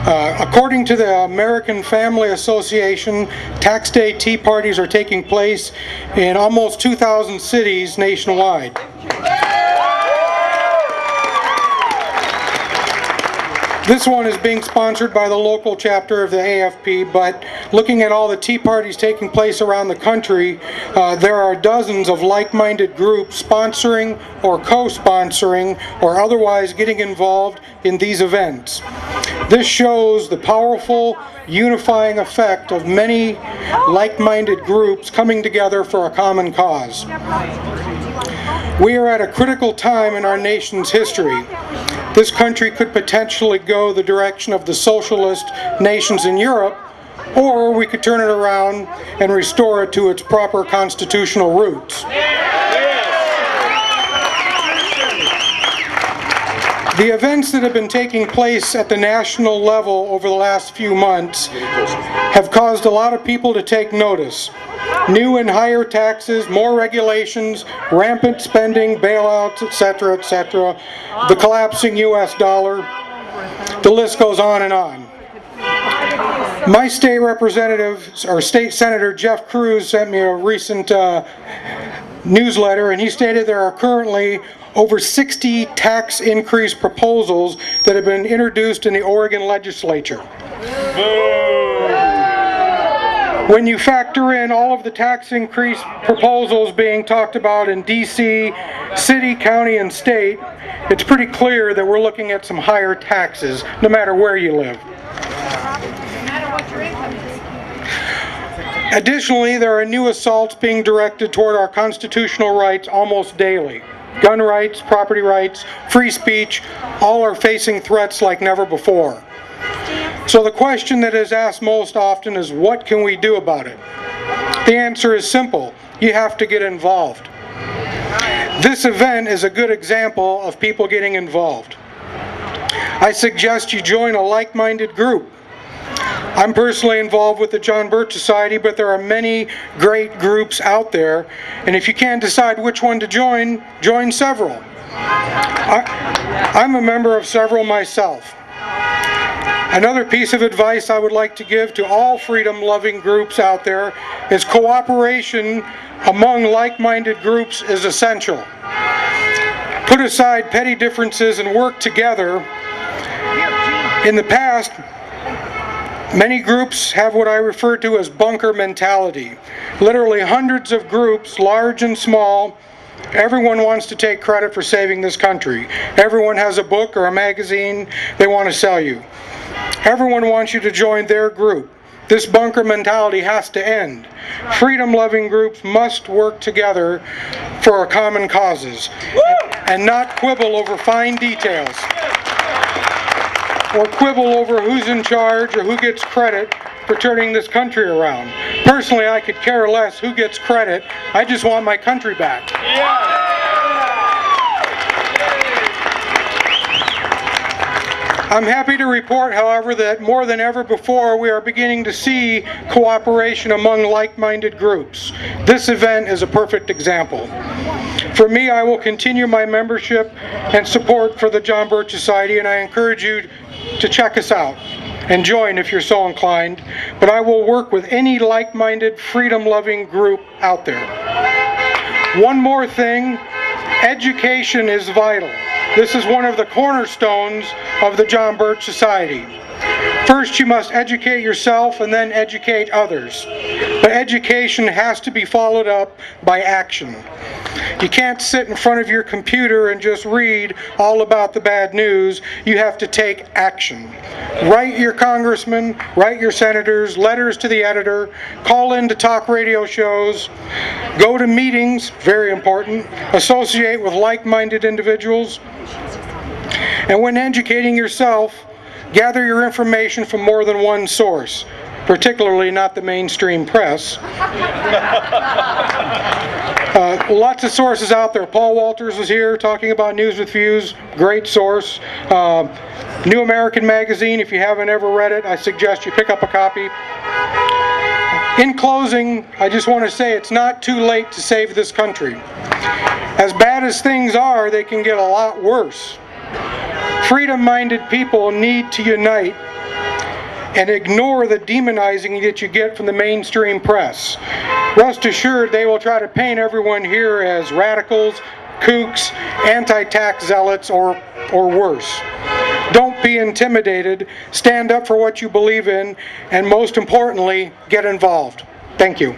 According to the American Family Association, tax day tea parties are taking place in almost 2,000 cities nationwide. This one is being sponsored by the local chapter of the AFP, but looking at all the tea parties taking place around the country, there are dozens of like-minded groups sponsoring or co-sponsoring or otherwise getting involved in these events. This shows the powerful unifying effect of many like-minded groups coming together for a common cause. We are at a critical time in our nation's history. This country could potentially go the direction of the socialist nations in Europe, or we could turn it around and restore it to its proper constitutional roots. The events that have been taking place at the national level over the last few months have caused a lot of people to take notice. New and higher taxes, more regulations, rampant spending, bailouts, etc., etc., the collapsing U.S. dollar, the list goes on and on. My state representative, or state senator, Jeff Cruz, sent me a recent newsletter, and he stated there are currently over 60 tax increase proposals that have been introduced in the Oregon legislature. When you factor in all of the tax increase proposals being talked about in D.C., city, county, and state, it's pretty clear that we're looking at some higher taxes, no matter where you live. Additionally, there are new assaults being directed toward our constitutional rights almost daily. Gun rights, property rights, free speech, all are facing threats like never before. So the question that is asked most often is, what can we do about it? The answer is simple. You have to get involved. This event is a good example of people getting involved. I suggest you join a like-minded group. I'm personally involved with the John Birch Society, but there are many great groups out there, and if you can't decide which one to join, join several. I'm a member of several myself. Another piece of advice I would like to give to all freedom-loving groups out there is cooperation among like-minded groups is essential. Put aside petty differences and work together. In the past, many groups have what I refer to as bunker mentality. Literally hundreds of groups, large and small. Everyone wants to take credit for saving this country. Everyone has a book or a magazine they want to sell you. Everyone wants you to join their group. This bunker mentality has to end. Freedom-loving groups must work together for our common causes and not quibble over fine details or quibble over who's in charge or who gets credit for turning this country around. Personally, I could care less who gets credit. I just want my country back. I'm happy to report, however, that more than ever before, we are beginning to see cooperation among like-minded groups. This event is a perfect example. For me, I will continue my membership and support for the John Birch Society, and I encourage you to check us out and join if you're so inclined. But I will work with any like-minded, freedom-loving group out there. One more thing, education is vital. This is one of the cornerstones of the John Birch Society. First, you must educate yourself and then educate others. But education has to be followed up by action. You can't sit in front of your computer and just read all about the bad news. You have to take action. Write your congressman, write your senators, letters to the editor, call in to talk radio shows, go to meetings, very important, associate with like-minded individuals. And when educating yourself, gather your information from more than one source, particularly not the mainstream press. Lots of sources out there. Paul Walters was here talking about News with Views, great source. New American Magazine, if you haven't ever read it, I suggest you pick up a copy. In closing, I just want to say it's not too late to save this country. As bad as things are, they can get a lot worse. Freedom-minded people need to unite and ignore the demonizing that you get from the mainstream press. Rest assured, they will try to paint everyone here as radicals, kooks, anti-tax zealots, or worse. Don't be intimidated. Stand up for what you believe in, and most importantly, get involved. Thank you.